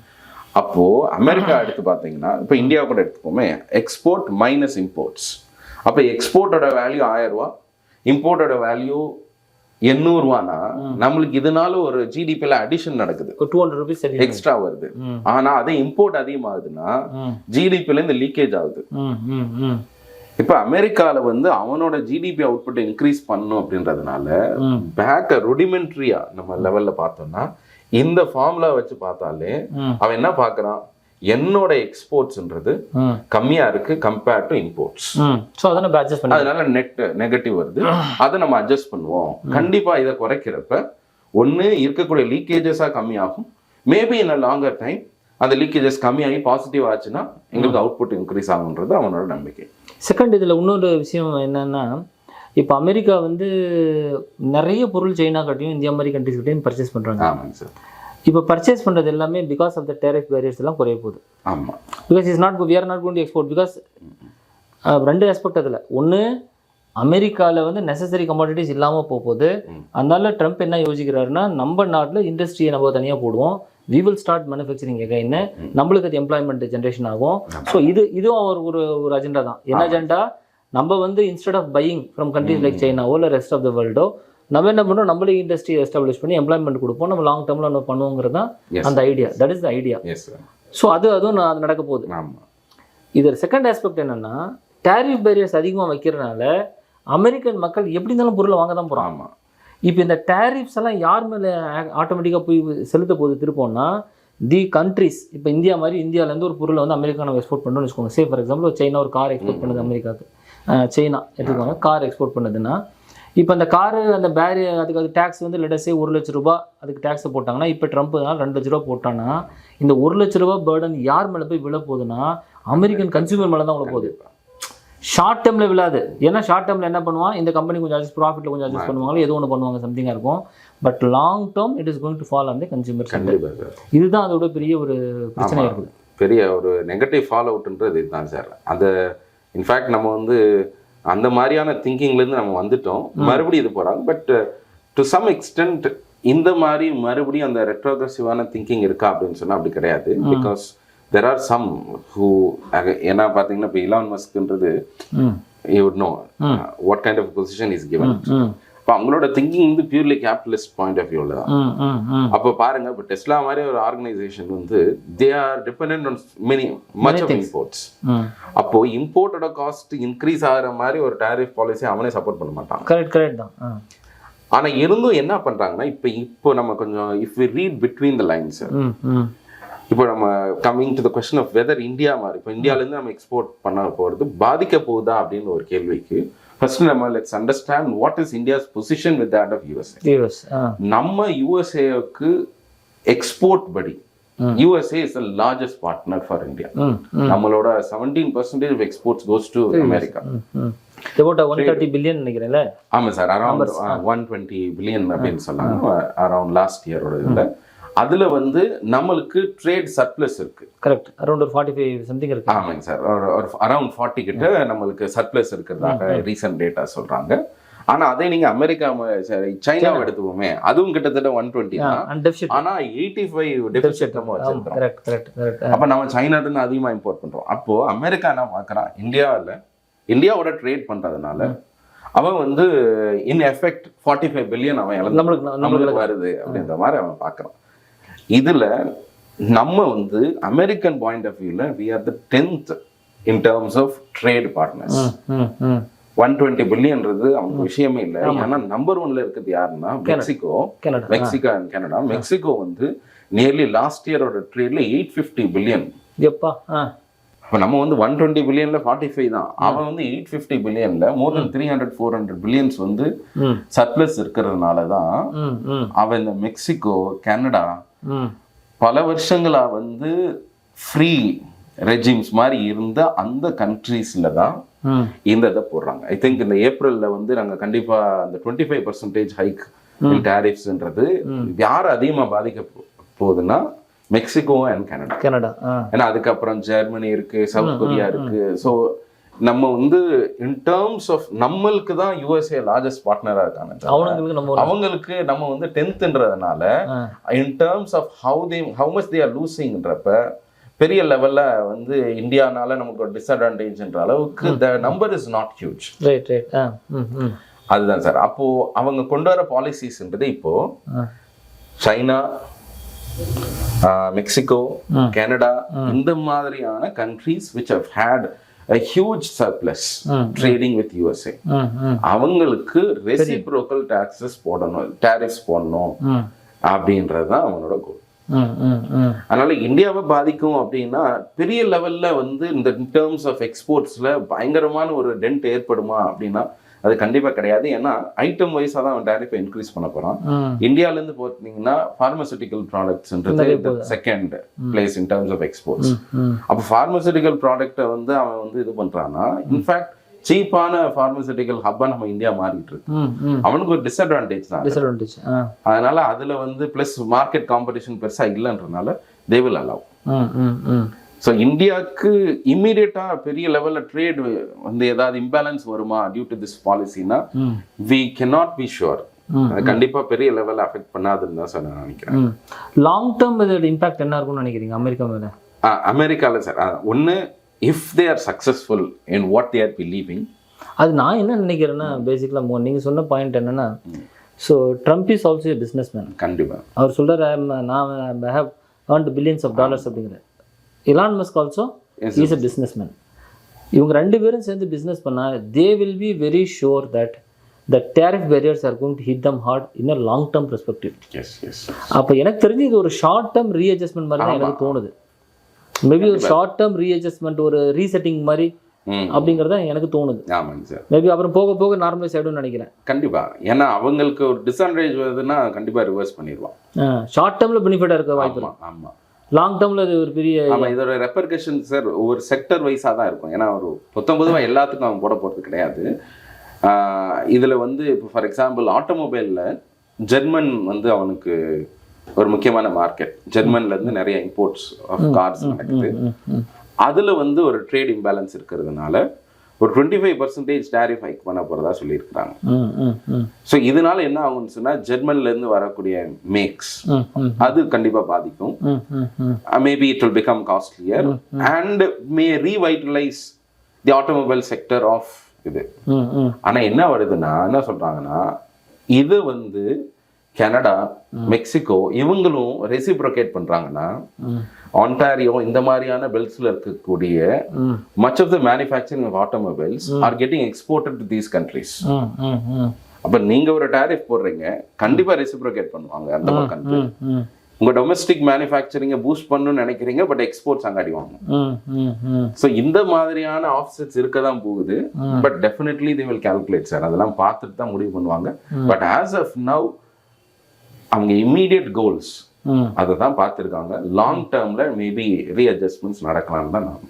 அப்போ அமெரிக்கா எடுத்து பார்த்தீங்கன்னா இப்போ இந்தியா கூட எடுத்துப்போமே, எக்ஸ்போர்ட் மைனஸ் இம்போர்ட்ஸ். அப்போ எக்ஸ்போர்ட்டோட வேல்யூ 1000 ரூபா, இம்போர்ட்டோட வேல்யூ 800 ரூபானா நம்மளுக்கு இதனால ஒரு ஜிடிபில அடிஷன் நடக்குது, 200 ரூபீஸ் எக்ஸ்ட்ரா வருது. ஆனா அதே இம்போர்ட் அதிகமாகுதுன்னா ஜிடிபில இந்த லீக்கேஜ் ஆகுது. இப்ப அமெரிக்கால வந்து அவனோட ஜிடிபி அவுட்புட் இன்க்ரீஸ் பண்ணும் அப்படின்றதுனால பேக்க ருடிமெண்ட்ரியா நம்ம லெவல்ல பார்த்தோம்னா இந்த ஃபார்முலா வச்சு பார்த்தாலே அவன் என்ன பாக்குறான், என்னோட எக்ஸ்போர்ட்ஸ்ன்றது கம்மியா இருக்கு கம்பேர்ட் டு இம்போர்ட்ஸ். அதனால நெட் நெகட்டிவ் வருது, அதை நம்ம அட்ஜஸ்ட் பண்ணுவோம். கண்டிப்பா இதை குறைக்கிறப்ப ஒன்னு இருக்கக்கூடிய லீக்கேஜஸா கம்மியாகும், மேபி இன் லாங்கர் டைம் அந்த லீக்கேஜஸ் கம்மியாகி பாசிட்டிவ் ஆச்சுன்னா எங்களுக்கு அவுட்புட் இன்க்ரீஸ் ஆகுன்றது அவனோட நம்பிக்கை. செகண்ட் இதில் இன்னொரு விஷயம் என்னன்னா, இப்போ அமெரிக்கா வந்து நிறைய பொருள் சைனா கட்டியும் இந்தியா மாதிரி கண்ட்ரிஸ் கிட்டையும் பர்ச்சேஸ் பண்ணுறாங்க. ஆமாங்க சார். இப்போ பர்ச்சேஸ் பண்ணுறது எல்லாமே because of the tariff barriers எல்லாம் குறைய போகுது. ஆமாம், because is not we are not going to export. பிகாஸ் ரெண்டு ஆஸ்பெக்ட் அதில். ஒன்று அமெரிக்காவில் வந்து நெசசரி கமாடிட்டிஸ் இல்லாமல் போகுது. அதனால ட்ரம்ப் என்ன யோசிக்கிறாருன்னா, நம்ம நாட்டில் இண்டஸ்ட்ரியை நம்ம தனியாக போடுவோம், we will start manufacturing again, நம்மளுக்கு அது எம்ப்ளாய்மெண்ட் ஜென்ரேஷன் ஆகும். ஸோ இதுவும் ஒரு அஜெண்டா தான். என்ன அஜெண்டா, நம்ம வந்து instead of buying from countries like சைனாவோ இல்லை ரெஸ்ட் ஆஃப் த வேர்ல்டோ நம்ம என்ன பண்ணுறோம், நம்மளே இண்டஸ்ட்ரி எஸ்டாப்ளிஷ் பண்ணி எம்ப்ளாய்மெண்ட் கொடுப்போம், நம்ம லாங் டேர்மில் நம்ம பண்ணுவோங்கிறது தான் அந்த idea. That is the idea. So அதுவும் அது நடக்க போகுது. இது செகண்ட் ஆஸ்பெக்ட் என்னன்னா, டேரிஃப் பேரியர்ஸ் அதிகமாக வைக்கிறதுனால அமெரிக்கன் மக்கள் எப்படி இருந்தாலும் பொருளை வாங்க தான் போகிறாங்க. இப்போ இந்த டேரிஃப்ஸ் எல்லாம் யார் மேலே ஆட்டோமேட்டிக்காக போய் செலுத்த போது திருப்போம்னா தி கண்ட்ரிஸ். இப்போ இந்தியா மாதிரி இந்தியாவிலேருந்து ஒரு பொருளை வந்து அமெரிக்கா நம்ம எக்ஸ்போர்ட் பண்ணணும்னு வச்சுக்கோங்க. சே ஃபார் எக்ஸாம்பிள் ஒரு சைனா ஒரு கார் எக்ஸ்போர்ட் பண்ணுது அமெரிக்காவுக்கு, சைனா எடுத்துக்கோங்க கார் எக்ஸ்போர்ட் பண்ணுதுன்னா, இப்போ அந்த காரு அந்த பேரியர் அதுக்கு டேக்ஸ் வந்து லெட்டஸே 1 லட்ச ரூபா அதுக்கு டேக்ஸை போட்டாங்கன்னா, இப்போ ட்ரம்ப்னால 2 லட்ச ரூபா போட்டான்னா இந்த 1 லட்ச ரூபா பேர்டன் யார் மேலே போய் விழ போகுதுன்னா அமெரிக்கன் கன்சியூமர் மேலே தான் விழ போகுது. ஷார்ட் டேர்மில் விழாது. ஏன்னா ஷார்ட் டேர்மில் என்ன பண்ணுவான், இந்த கம்பெனி கொஞ்சம் அட்ஜஸ்ட் ப்ராஃபிட்டில் கொஞ்சம் அட்ஜஸ்ட் பண்ணுவாங்க, ஏதோ ஒன்று பண்ணுவாங்க, சம்திங்காக இருக்கும். But long term it is going to fall on the consumer. இதுதான் அதோட பெரிய ஒரு பிரச்சனை இருக்குது. பெரிய ஒரு நெகட்டிவ் ஃபால் அவுட்ன்றது இதுதான் சார். அந்த இன்ஃபேக்ட் நம்ம வந்து அந்த மாதிரியான திங்கிங்லேருந்து நம்ம வந்துட்டோம், மறுபடியும் இது போகிறாங்க. பட் டு சம் எக்ஸ்டென்ட் இந்த மாதிரி மறுபடியும் அந்த ரெட்ரோக்ரெசிவான திங்கிங் இருக்கா அப்படின்னு சொன்னால் அப்படி கிடையாது. Because there are some who ஏன்னா பார்த்தீங்கன்னா இப்போ Elon மஸ்க்ன்றது you would know what kind of position is given. இப்போ அவங்களோட திங்கிங் வந்து பியூர்லி கேபிட்டலிஸ்ட் பாயிண்ட் ஆஃப் வியூவில் தான். அப்போ பாருங்க, இப்போ டெஸ்லா மாதிரி ஒரு ஆர்கனைசேஷன் வந்து they are dependent on much of imports. அப்போ இம்போர்ட்டோட காஸ்ட் இன்க்ரீஸ் ஆகிற மாதிரி ஒரு டாரிஃப் பாலிசி அவனே சப்போர்ட் பண்ண மாட்டான். கரெக்ட் தான். ஆனா இருந்தும் என்ன பண்றாங்கன்னா, இப்போ நம்ம கொஞ்சம் if we read between the lines, இப்போ நம்ம coming to the question of whether India மாதிரி இப்போ இந்தியாவிலேருந்து நம்ம எக்ஸ்போர்ட் பண்ண போகிறது பாதிக்க போகுதா அப்படின்னு ஒரு கேள்விக்கு ஃபர்ஸ்ட் நம்ம let's understand what is India's position with that of USA. நம்ம யூஎஸ்ஏக்கு எக்ஸ்போர்ட் படி USA is the largest partner for India. நம்மளோட 17% of exports goes to America. About 130 billion நினைக்கிறேன்ல. ஆமா சார், அரௌண்ட் 120 billion அப்படின்னு சொன்னாங்க அரௌண்ட் லாஸ்ட் இயரோட இதுல. அதுல வந்து நம்மளுக்கு ட்ரேட் சர்ப்ளஸ் இருக்கு. கரெக்ட், அரௌண்ட் 45 சம்திங் இருக்கு. ஆமாங்க சார், ஒரு அரௌண்ட் 40 கிட்ட நம்மளுக்கு சர்ப்ளஸ் இருக்கிறதாக ரீசன்ட் டேட்டா சொல்றாங்க. ஆனா அதே நீங்க அமெரிக்கா சைனாவை எடுத்துவோமே, அதுவும் கிட்டத்தட்ட 120 தான். ஆனா 85 டெபிசிட் நம்ம வச்சிருக்கோம். அப்ப நம்ம சைனால இருந்து அதிகமா இம்போர்ட் பண்றோம். அப்போ அமெரிக்கா என்ன பாக்குறான், இந்தியாவோட ட்ரேட் பண்றதுனால அவன் வந்து இன் எஃபெக்ட் 45 பில்லியன் அவன் நம்மளுக்கு வருது அப்படின்ற மாதிரி அவன் பாக்குறான். இதுல நம்ம வந்து அமெரிக்கன் பாயிண்ட் ஆஃப் வியூல we are the 10th in terms of trade partners. 120 பில்லியன்றது அவங்க விஷயமே இல்லை. ஏன்னா நம்பர் 1ல இருக்கிறது யாருன்னா மெக்சிகோ அண்ட் கனடா. மெக்சிகோ வந்து நியர்லி லாஸ்ட் இயரோட ட்ரேட்ல 850 பில்லியன். இப்போ நம்ம வந்து 120 பில்லியன்ல 45 தான், அவன் வந்து 850 பில்லியன்ல மோர் தென் 300-400 பில்லியன்ஸ் வந்து சர்ப்ளஸ் இருக்கிறதுனால தான் அவன் இந்த மெக்சிகோ கனடா பல வருஷங்களா வந்து ஃப்ரீ ரெஜிம்ஸ் மாதிரி இருந்த அந்த கண்ட்ரீஸ்ல தான் இந்த இதை போடுறாங்க. ஐ திங்க் இந்த ஏப்ரல்ல வந்து நாங்கள் கண்டிப்பா அந்த 25% ஹைக் இன் டாரிஃப்ஸ்ன்றது யார் அதிகமாக பாதிக்க போகுதுன்னா மெக்சிகோ அண்ட் கனடா. ஏன்னா அதுக்கப்புறம் ஜெர்மனி இருக்கு, சவுத் கொரியா இருக்கு. ஸோ நம்ம வந்து இன் டேர்ம்ஸ் ஆஃப் நம்மளுக்கு தான் யூஎஸ்ஏ லார்ஜஸ்ட் பார்ட்னரா இருக்காங்க. அவங்களுக்கு நம்ம வந்து 10th in terms of how much they are லூசிங்ன்றப்ப பெரிய லெவல்ல வந்து இந்தியானால நமக்கு ஒரு டிஸ்அட்வான்டேஜ்ன்ற அளவுக்கு the number is not huge. அதுதான் சார். அப்போ அவங்க கொண்டு வர பாலிசிஸ்ன்றது இப்போ சைனா, மெக்சிகோ, கனடா இந்த மாதிரியான countries which have had a huge surplus trading with USA, அவங்களுக்கு reciprocal taxes போடணும், tariffs போடணும் அப்படின்றது தான் அவங்களோட கோல். அதனால இந்தியாவை பாதிக்கும் அப்படின்னா பெரிய லெவல்ல வந்து இந்த டேர்ம்ஸ் ஆஃப் எக்ஸ்போர்ட்ஸ்ல பயங்கரமான ஒரு டென்ட் ஏற்படுமா அப்படின்னா அது கண்டிப்பா கிடையாது. ஏன்னா ஐட்டம் வைஸா தான் அவன் டாரிஃபை இன்க்ரீஸ் பண்ண போறான். இந்தியால இருந்து பார்த்தீங்கன்னா பார்மசூட்டிக்கல் ப்ராடக்ட்ஸ்ன்றது second place in terms of exports. அப்போ பார்மசூட்டிக்கல் ப்ராடக்ட்டை வந்து அவன் வந்து இது பண்றான்னா இன்ஃபேக்ட் சீப்பான பார்மசூட்டிக்கல் ஹப்பா நம்ம இந்தியா மாறிட்டு இருக்கு. அவனுக்கு ஒரு டிஸ்அட்வான்டேஜ் தான். அதனால அதுல வந்து பிளஸ் மார்க்கெட் காம்படிஷன் பெருசா இல்லைன்றதுனால தே வில் அலோவ். ஸோ இந்தியாவுக்கு இம்மீடியட்டா பெரிய லெவல்ல ட்ரேட் வந்து ஏதாவது இம்பேலன்ஸ் வருமா டியூ டு திஸ் பாலிசினா வி கேனாட் பி ஷுர். கண்டிப்பா பெரிய லெவல்ல அஃபெக்ட் பண்ணாதுன்னு தான் சார் நான் நினைக்கிறேன். லாங் டேர்ம் இதோட இம்பாக்ட் என்ன இருக்கும்னு நினைக்கிறீங்க அமெரிக்கா மேல? அமெரிக்கால சார் ஒன்னு, if they are successful in what they are believing, அது நான் என்ன நினைக்கிறேன்னா பேசிக்கலாக நீங்கள் சொன்ன பாயிண்ட் என்னன்னா, so Trump is also A business man. கண்டிப்பாக அவர் சொல்கிறார் நான் have earned billions of dollars அப்படிங்கிற. Elon Musk also is a business man. இவங்க ரெண்டு பேரும் சேர்ந்து பிஸ்னஸ் பண்ணால் they will be very sure that the tariff barriers are going to hit them hard in a long term perspective. அப்போ எனக்கு தெரிஞ்சு இது ஒரு ஷார்ட் டேர்ம் ரீஅட்ஜஸ்ட்மெண்ட் மாதிரி தான் எனக்கு தோணுது. மேபி ஒரு ஷார்ட் டேர்ம் ரீஅட்ஜஸ்ட்மெண்ட், ஒரு ரீசெட்டிங் மாதிரி அப்படிங்கிறத எனக்கு தோணுது. ஆமாங்க சார். மேபி அப்புறம் போக போக நார்மலைஸ் ஆகிடும்னு நினைக்கிறேன். கண்டிப்பா. ஏன்னா அவங்களுக்கு ஒரு டிஸ்அட்வான்டேஜ் வருதுன்னா கண்டிப்பா ரிவர்ஸ் பண்ணிடுவான். ஷார்ட் டேர்ம்ல பெனிஃபிட்டா இருக்க வாய்ப்பு. ஆமா. லாங் டேர்ம்ல அது ஒரு பெரிய இதோட ரெப்பர்கஷன் சார் ஒரு செக்டர் வைஸா தான் இருக்கும். ஏன்னா ஒரு 19 எல்லாத்துக்கும் அவன் போட போறது கிடையாது. இதுல வந்து இப்போ ஃபார் எக்ஸாம்பிள் ஆட்டோமொபைல்ல ஜெர்மன் வந்து அவனுக்கு ஒரு முக்கியமான மார்க்கெட். ஜெர்மன்ல இருந்து நிறைய இம்போர்ட்ஸ் ஆஃப் கார்ஸ் நடக்குது. அதுல வந்து ஒரு ட்ரேட் இம்பேலன்ஸ் இருக்கிறதுனால ஒரு 25% டாரிஃப் ஹைக் பண்ண போறதா சொல்லியிருக்கிறாங்க. ஸோ இதனால என்ன ஆகும்னு சொன்னா ஜெர்மன்ல இருந்து வரக்கூடிய மேக்ஸ் அது கண்டிப்பா பாதிக்கும். Maybe it will become costlier and may revitalize the automobile sector of இது. ஆனா என்ன வருதுன்னா என்ன சொல்றாங்கன்னா இது வந்து கனடா, மெக்சிகோ இவங்களும் ரெசிப்ரோகேட் பண்றாங்கன்னா ஆன்டாரியோ இந்த மாதிரியான பெல்ட்ஸ்ல இருக்கக்கூடிய much of the manufacturing of automobiles are getting exported to these countries. அப்ப நீங்க ஒரு டாரிஃப் போடுறீங்க, கண்டிப்பா ரெசிப்ரோகேட் பண்ணுவாங்க அந்த கண்ட்ரி. உங்க டொமஸ்டிக் மேனுஃபேக்சரிங்கை பூஸ்ட் பண்ணணும்னு நினைக்கிறீங்க, பட் எக்ஸ்போர்ட்ஸ் அங்க அடிவாங்க. ஸோ இந்த மாதிரியான ஆஃப்செட்ஸ் இருக்க தான் போகுது. But definitely they will calculate sir, அதெல்லாம் பார்த்துட்டு தான் முடிவு பண்ணுவாங்க. பட் ஆஸ் ஆஃப் நவ் அவங்க இம்மீடியட் கோல்ஸ் அதை தான் பார்த்துருக்காங்க. லாங் டேர்ம்ல மேபி ரீஅட்ஜஸ்ட்மெண்ட்ஸ் நடக்கலாம்னு தான் நான்.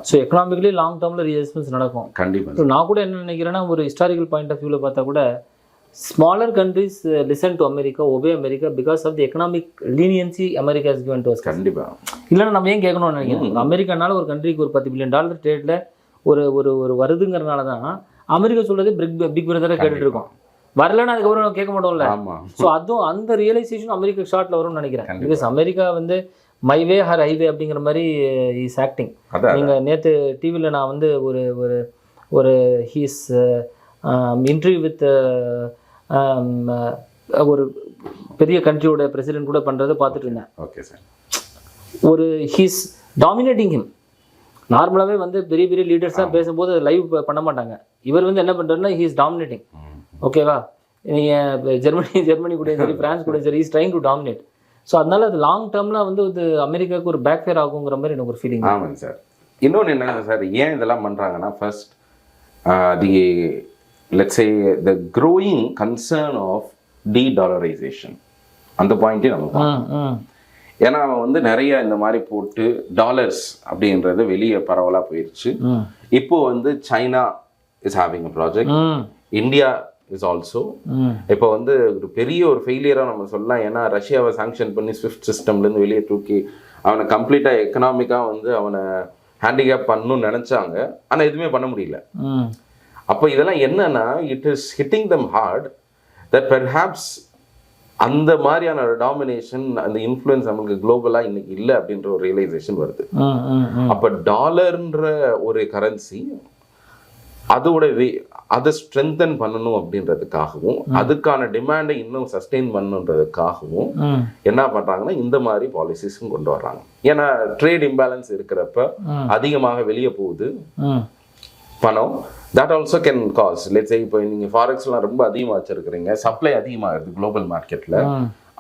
ஸோ எக்கனாமிக்கலி லாங் டேர்ம்ல ரீஅட்ஜஸ்ட்மெண்ட்ஸ் நடக்கும் கண்டிப்பாக. நான் கூட என்ன நினைக்கிறேன்னா, ஒரு ஹிஸ்டாரிக்கல் பாயிண்ட் ஆஃப் வியூவில் பார்த்தா கூட smaller countries listen to America, obey America because of the economic leniency America has given to us. கண்டிப்பா. இல்லைன்னா நம்ம ஏன் கேட்கணும்னு நினைக்கிறேன். அமெரிக்கானால ஒரு கண்ட்ரிக்கு ஒரு $10 பில்லியன் ட்ரேட்ல ஒரு ஒரு ஒரு வருதுங்கிறதுனால தான் அமெரிக்கா சொல்றது பிக் பிரதராக கேட்டுட்டு இருக்கோம். வரலன்னா அதுக்கப்புறம் நம்ம கேட்க மாட்டோம்ல. ஸோ அதுவும் அந்த ரியலைசேஷன் அமெரிக்கா ஷார்ட்ல வரும்னு நினைக்கிறேன். பிகாஸ் அமெரிக்கா வந்து மை வே ஹர் ஹைவே அப்படிங்கிற மாதிரி இஸ் ஆக்டிங். நீங்கள் நேற்று டிவியில் நான் வந்து ஒரு ஒரு ஒரு ஹீஸ் இன்டர்வியூ வித் ஒரு பெரிய கண்ட்ரியோட பிரசிடென்ட் கூட பண்ணுறதை பார்த்துட்டு இருந்தேன். Okay sir. ஒரு ஹீஸ் டாமினேட்டிங் ஹிம். நார்மலாகவே வந்து பெரிய பெரிய லீடர்ஸ்லாம் பேசும்போது லைவ் பண்ண மாட்டாங்க. இவர் வந்து என்ன பண்ணுறாருன்னா ஹீஸ் டாமினேட்டிங். ஓகேவா? நீங்கள் ஜெர்மனி கூட சரி, பிரான்ஸ் கூட சரி, is trying to dominate. So அதனால அது லாங் டேர்மில் வந்து இது அமெரிக்காவுக்கு ஒரு பேக் ஃபேர் ஆகுங்கிற மாதிரி எனக்கு ஒரு ஃபீலிங். ஆமாங்க சார். இன்னொன்று என்ன சார், ஏன் இதெல்லாம் பண்ணுறாங்கன்னா, first the let's say the growing concern of de-dollarization, அந்த பாயிண்ட்டே நம்ம ஏன்னா அவன் வந்து நிறைய இந்த மாதிரி போட்டு டாலர்ஸ் அப்படின்றது வெளியே பரவலாக போயிடுச்சு. இப்போ வந்து China is having a project, India is also. இப்போ வந்து ஒரு பெரிய ஒரு ஃபெயிலியராக நம்ம சொல்லலாம். ஏன்னா ரஷ்யாவை சாங்ஷன் பண்ணி ஸ்விஃப்ட் சிஸ்டம்லேருந்து வெளியே தூக்கி அவனை கம்ப்ளீட்டாக எக்கனாமிக்காக வந்து அவனை ஹேண்டிகேப் பண்ணணும்னு நினச்சாங்க. ஆனால் எதுவுமே பண்ண முடியல. அப்போ இதெல்லாம் என்னன்னா, it is hitting them hard that perhaps அந்த மாதிரியான ஒரு டாமினேஷன், அந்த இன்ஃப்ளூயன்ஸ் நம்மளுக்கு குளோபலாக இன்னைக்கு இல்லை அப்படின்ற ஒரு ரியலைசேஷன் வருது. அப்போ டாலர்ன்ற ஒரு கரன்சி அதோட அதை ஸ்ட்ரென்தன் பண்ணணும் அப்படின்றதுக்காகவும் அதுக்கான டிமாண்டை இன்னும் சஸ்டெயின் பண்ணணுன்றதுக்காகவும் என்ன பண்றாங்கன்னா இந்த மாதிரி பாலிசிஸும் கொண்டு வர்றாங்க. ஏன்னா ட்ரேட் இம்பேலன்ஸ் இருக்கிறப்ப அதிகமாக வெளியே போகுது பணம். That also can cause, let's say இப்போ நீங்கள் ஃபாரெக்ஸ்லாம் ரொம்ப அதிகமாக வச்சிருக்கிறீங்க, சப்ளை அதிகமாகுது குளோபல் மார்க்கெட்டில்,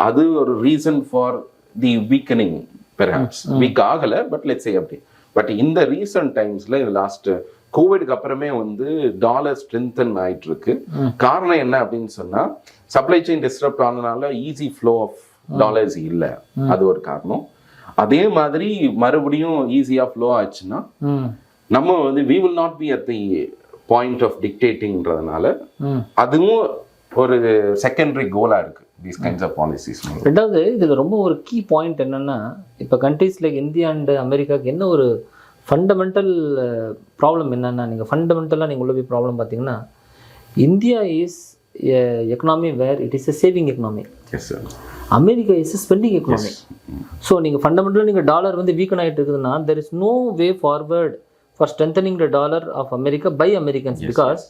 அது ஒரு reason for the weakening. Perhaps week ஆகலை, பட் லெட்ஸ் சே அப்படி. பட் இந்த ரீசன்ட் டைம்ஸில் இந்த லாஸ்ட் கோவிட்க்கு அப்புறமே வந்து டாலர் ஸ்ட்ரென்தன் ஆயிட்டு இருக்கு. காரணம் என்ன அப்படின்னு சொன்னால், சப்ளை செயின் டிஸ்டர்ப் ஆனதுனால ஈஸி ஃப்ளோ ஆஃப் டாலர்ஸ் இல்லை, அது ஒரு காரணம். அதே மாதிரி மறுபடியும் ஈஸியாக ஃப்ளோ ஆச்சுன்னா நம்ம வந்து we will not be at the point of dictatingன்றதுனால அதுவும் ஒரு செகண்டரி கோலாக இருக்குது these kinds of policies. ரெண்டாவது இதில் ரொம்ப ஒரு கீ பாயிண்ட் என்னென்னா, இப்போ கண்ட்ரீஸ் லைக் இந்தியா அண்ட் அமெரிக்காவுக்கு என்ன ஒரு ஃபண்டமெண்டல் ப்ராப்ளம் என்னென்னா, நீங்கள் ஃபண்டமெண்டலாக நீங்கள் உள்ள போய் ப்ராப்ளம் பார்த்தீங்கன்னா, India is economy where it is a saving economy. America is spending economy. So நீங்கள் ஃபண்டமெண்டலாக நீங்கள் டாலர் வந்து வீக்கன் ஆகிட்டு இருக்குதுன்னா, there is no way forward for strengthening the dollar of America by Americans, because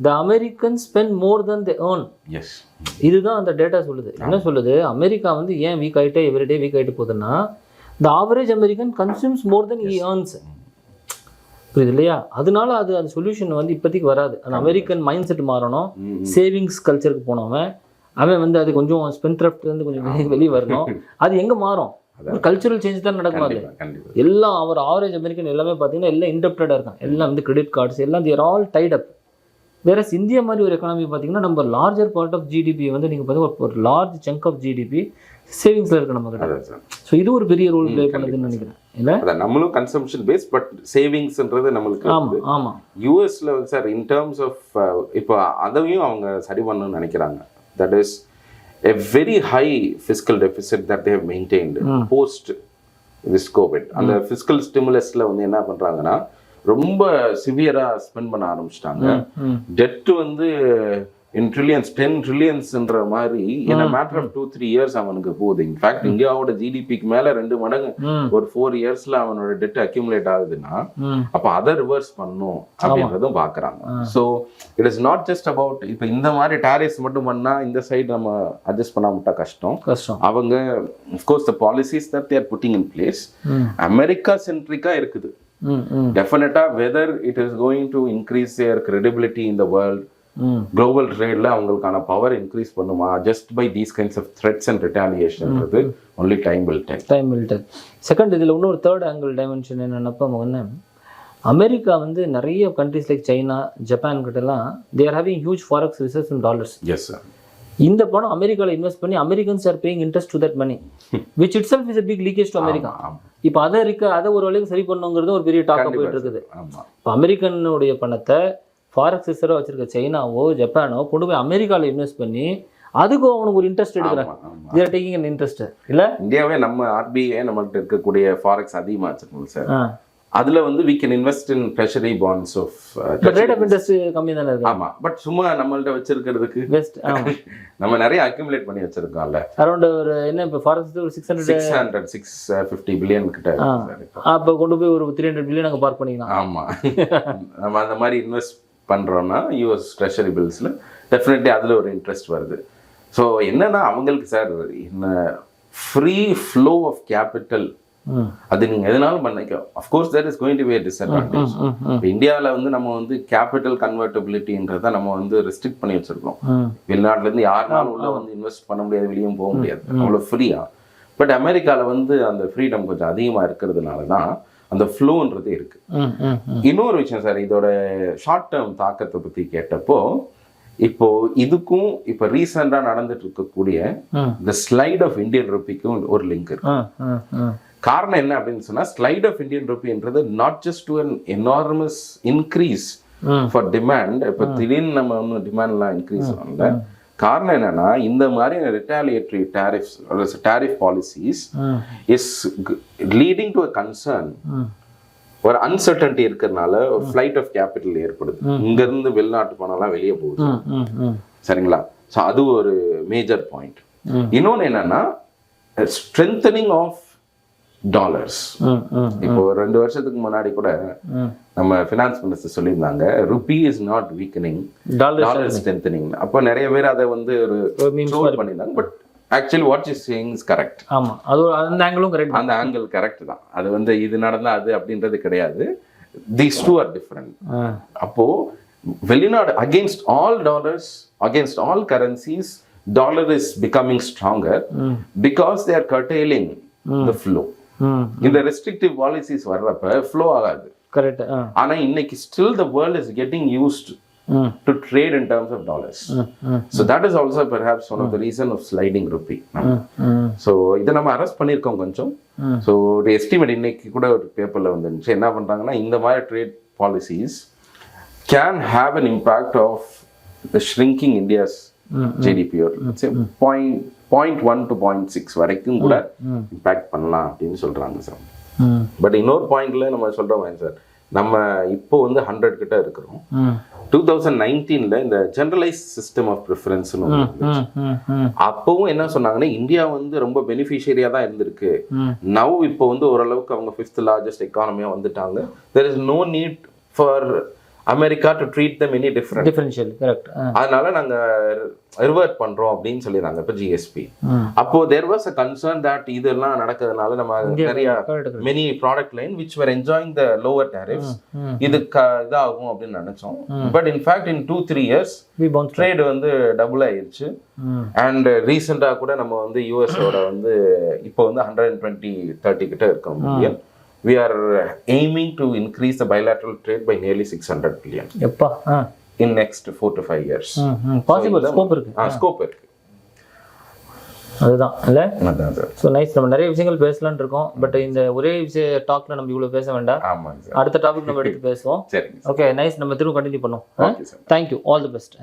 the Americans spend more than they earn. இதுதான் அந்த டேட்டா சொல்லுது. என்ன சொல்லுது, அமெரிக்கா வந்து ஏன் வீக் ஆகிட்டே எவ்ரிடே வீக் ஆகிட்டு போகுதுன்னா, the average American consumes more than he earns. புரியுது இல்லையா? அதனால அது அந்த சொல்யூஷன் வந்து இப்போதைக்கு வராது. அந்த அமெரிக்கன் மைண்ட் செட் மாறணும். சேவிங்ஸ் கல்ச்சருக்கு போனவன் அவன் வந்து அது கொஞ்சம் ஸ்பென்ட்ரப்ட்லேருந்து கொஞ்சம் வெளியே வரணும். அது எங்கே மாறும்? ஒரு கல்ச்சுரல் சேஞ்ச் தான் நடக்கும். அது எல்லாம் அவர் ஆவரேஜ் அமெரிக்கன் எல்லாமே பார்த்தீங்கன்னா எல்லாம் இன்டெப்டடாக இருக்கான். எல்லாம் வந்து கிரெடிட் கார்ட்ஸ் எல்லாம் தேர் ஆல் டைட் அப். வேற இந்தியா மாதிரி ஒரு எக்கானமி பார்த்தீங்கன்னா நம்ம லார்ஜர் பார்ட் ஆஃப் ஜிடிபி வந்து நீங்கள் பார்த்தீங்கன்னா ஒரு லார்ஜ் சங்க் ஆஃப் ஜிடிபி சேவிங்ஸில் இருக்கு நம்ம கிட்ட. ஸோ இது ஒரு பெரிய ரோல் ப்ளே பண்ணுதுன்னு நினைக்கிறேன். இல்லை நம்மளும் கன்சம்ஷன் பேஸ், பட் சேவிங்ஸ்ன்றது நம்மளுக்கு. ஆமாம் ஆமாம். யூஎஸ்ல சார் இன் டேர்ம்ஸ் ஆஃப் இப்போ அதையும் அவங்க சரி பண்ணணும்னு நினைக்கிறாங்க. That is a very high fiscal deficit that they have maintained post this COVID. அந்த fiscal stimulus-ல வந்து என்ன பண்றாங்கன்னா ரொம்ப சிவியரா ஸ்பெண்ட் பண்ண ஆரம்பிச்சிட்டாங்க. டெட் வந்து in trillions, 10 trillionsன்ற மாதிரி in a matter of 2-3 years அவனுக்கு போகுது. இன்ஃபேக்ட் இந்தியாவோட ஜிடிபிக்கு மேல 2 மடங்கு ஒரு 4 இயர்ஸ்ல அவனோட டெட் அக்யூமுலேட் ஆகுதுன்னா அப்ப அதை ரிவர்ஸ் பண்ணும் அப்படின்றதும் பாக்குறாங்க. So it is not just about இப்போ இந்த மாதிரி டாரிஃப்ஸ் மட்டும் பண்ணா இந்த சைடு நம்ம அட்ஜஸ்ட் பண்ண விட்டா கஷ்டம். அவங்க of course the policies that they're putting in place America சென்ட்ரிக்கா இருக்குது. டெஃபினட்டா whether it is going to increase their credibility in the world, global ட்ரேட்ல அவங்களுக்கான பவர் இன்க்ரீஸ் பண்ணுமா just by these kinds of threats and ரிட்டாலியேஷன்றது only time will tell. Second இதில் இன்னொரு தேர்ட் ஆங்கிள் டைமென்ஷன் என்னென்னப்போ வந்து அமெரிக்கா வந்து நிறைய கண்ட்ரிஸ் லைக் சைனா, ஜப்பான் கிட்டலாம் they are having huge forex reserves in dollars. Yes sir. இந்த பணம் அமெரிக்காவில் இன்வெஸ்ட் பண்ணி Americans are paying interest to that money which itself is a big leakage to America. இப்போ அதை ஒரு வேலைக்கு சரி பண்ணுங்கிறது ஒரு பெரிய டாக்கா போயிட்டு இருக்குது. இப்போ அமெரிக்கனுடைய பணத்தை ஃபாரெக்ஸ் ரிசர்வ் வச்சிருக்க சைனாவோ ஜப்பானோ கொண்டு போய் அமெரிக்காவில் இன்வெஸ்ட் பண்ணி அதுக்கு அவனுக்கு ஒரு இன்ட்ரெஸ்ட் எடுக்கிறாங்க. they are taking an interest இல்ல. இந்தியாவே நம்ம ஆர்பிஐ நம்மகிட்ட இருக்கக்கூடிய ஃபாரெக்ஸ் அதிகமாக வச்சிருக்கோம் சார். அதுல வந்து we can invest in treasury bonds of rate of interest கம்மி தானே இருக்கு. ஆமா, பட் சும்மா நம்மள்ட்ட வச்சிருக்கிறதுக்கு நம்ம நிறைய அக்யூமுலேட் பண்ணி வச்சிருக்கோம்ல. அரௌண்ட் ஒரு என்ன இப்போ ஃபாரெக்ஸ் ஒரு 650 பில்லியன் கிட்ட. அப்போ கொண்டு போய் ஒரு 300 பில்லியன் அங்கே பார்க் பண்ணிக்கலாம். ஆமா, நம்ம அந்த மாதிரி இன்வெஸ்ட் பண்றோம்னா யூஎஸ் ட்ரெஷரி பில்ஸ்ல டெஃபினெட்லி அதுல ஒரு இன்ட்ரெஸ்ட் வருது. ஸோ என்னன்னா அவங்களுக்கு சார் என்ன ஃப்ரீ ஃப்ளோ ஆஃப் கேபிட்டல் அது நீங்க எதனாலும் பண்ணிக்க. Of course there is going to be a disadvantage. இப்போ இந்தியாவில் வந்து நம்ம வந்து கேபிட்டல் கன்வெர்டபிலிட்டின்றத நம்ம வந்து ரெஸ்ட்ரிக்ட் பண்ணி வச்சிருக்கோம். வெளிநாட்டுல இருந்து யாருனாலும் உள்ள வந்து இன்வெஸ்ட் பண்ண முடியாது, வெளியும் போக முடியாது அவ்வளோ ஃப்ரீயா. பட் அமெரிக்காவில் வந்து அந்த ஃப்ரீடம் கொஞ்சம் அதிகமாக இருக்கிறதுனால தான் அந்த ஃப்ளோன்றது இருக்கு. இன்னொரு விஷயம் சார், இதோட ஷார்ட் டேர்ம் தாக்கத்தை பற்றி கேட்டப்போ இப்போ இதுக்கும் இப்போ ரீசெண்டா நடந்துட்டு இருக்கக்கூடிய இந்த ஸ்லைட் ஆஃப் இந்தியன் ருப்பிக்கும் ஒரு லிங்க் இருக்கு. காரணம் என்ன அப்படின்னு சொன்னா, ஸ்லைட் ஆஃப் இந்தியன் ருப்பின்றது not just to an enormous increase for demand. இப்போ திடீர்னு நம்ம வந்து டிமாண்ட்லாம் இன்க்ரீஸ் பண்ணல. காரணம் என்னன்னா இந்த மாதிரி retaliatory tariff policies is leading to a concern. ஒரு அன்சர்டன்டி இருக்கிறதுனால ஒரு ஃப்ளைட் ஆஃப் கேபிட்டல் ஏற்படுது. இங்க இருந்து வெளிநாட்டு பணம்லாம் வெளியே போகுது. சரிங்களா? ஸோ அது ஒரு மேஜர் பாயிண்ட். இன்னொன்று என்னன்னா ஸ்ட்ரென்தனிங் ஆஃப் டாலர்ஸ். இப்போ 2 வருஷத்துக்கு முன்னாடி கூட நம்ம ஃபினான்ஸ் மினிஸ்டர் சொல்லியிருந்தாங்க rupee is not weakening, dollar strengthening. அப்போ நிறைய பேர் அதை வந்து ஒரு பண்ணியிருந்தாங்க. But actually what is saying is correct. ஆமா, அது அந்த ஆங்கிளும் கரெக்ட். அந்த ஆங்கிள் கரெக்ட் தான். அது வந்து இது நடந்தா அது அப்படின்றது கிடையாது. these two are different. அப்போ வெளிநாடு against all dollars, against all currencies, dollar is becoming stronger because they are curtailing the flow. இந்த restrictive policies வர்றப்ப flow ஆகாது. கரெக்ட். ஆனா இன்னைக்கு still the world is getting used to trade in terms of dollars. So that is also perhaps one of the reason of sliding rupee. So இதை நம்ம அரெஸ்ட் பண்ணியிருக்கோம் கொஞ்சம். ஸோ ஒரு எஸ்டிமேட் இன்னைக்கு கூட ஒரு பேப்பரில் வந்துருந்துச்சு. என்ன பண்ணுறாங்கன்னா இந்த மாதிரி trade policies can have an impact of the shrinking India's GDP ஒரு 0.1 to 0.6 வரைக்கும் கூட இம்பேக்ட் பண்ணலாம் அப்படின்னு சொல்கிறாங்க சார். பட் இன்னொரு பாயிண்ட்ல நம்ம சொல்கிறோம் சார், நம்ம இப்போ வந்து 100 கிட்ட இருக்கிறோம். 2019ல இந்த ஜெனரலைஸ் சிஸ்டம் ஆஃப் ப்ரிஃபரன்ஸ் அப்பவும் என்ன சொன்னாங்கன்னா இந்தியா வந்து ரொம்ப பெனிஃபிஷியரியா தான் இருந்திருக்கு. நவ் இப்போ வந்து ஓரளவுக்கு அவங்க 5th largest எக்கானமியா வந்துட்டாங்க. there is no need for America to treat them any differential. Correct. அதனால நாங்க ரிவர்ட் பண்றோம் அப்படின்னு சொல்லிடுறாங்க இப்போ ஜிஎஸ்பி. அப்போ there was a concern that இதெல்லாம் நடக்கிறதுனால நம்ம நிறைய many product line which were enjoying the lower tariffs இது இதாகும் அப்படின்னு நினைச்சோம். But in fact in 2-3 years trade வந்து டபுள் ஆயிருச்சு. அண்ட் ரீசெண்டா கூட நம்ம வந்து யூஎஸோட வந்து இப்போ வந்து 120-130 கிட்ட இருக்கோம் million. We are aiming to increase the bilateral trade by nearly 600 billion in next 4 to 5 years. Possible scope இருக்கு. ஸ்கோப் இருக்கு. அதுதான் இல்ல. So nice. நம்ம நிறைய விஷயங்கள் பேசலாம்னு இருக்கோம். பட் இந்த ஒரே விஷய டாக்ல நம்ம இவ்வளவு பேச வேண்டாம். அடுத்த டாபிக் நம்ம எடுத்து பேசுவோம். Okay nice. நம்ம திரும்ப கண்டினியூ பண்ணுவோம். தேங்க்யூ. All the best.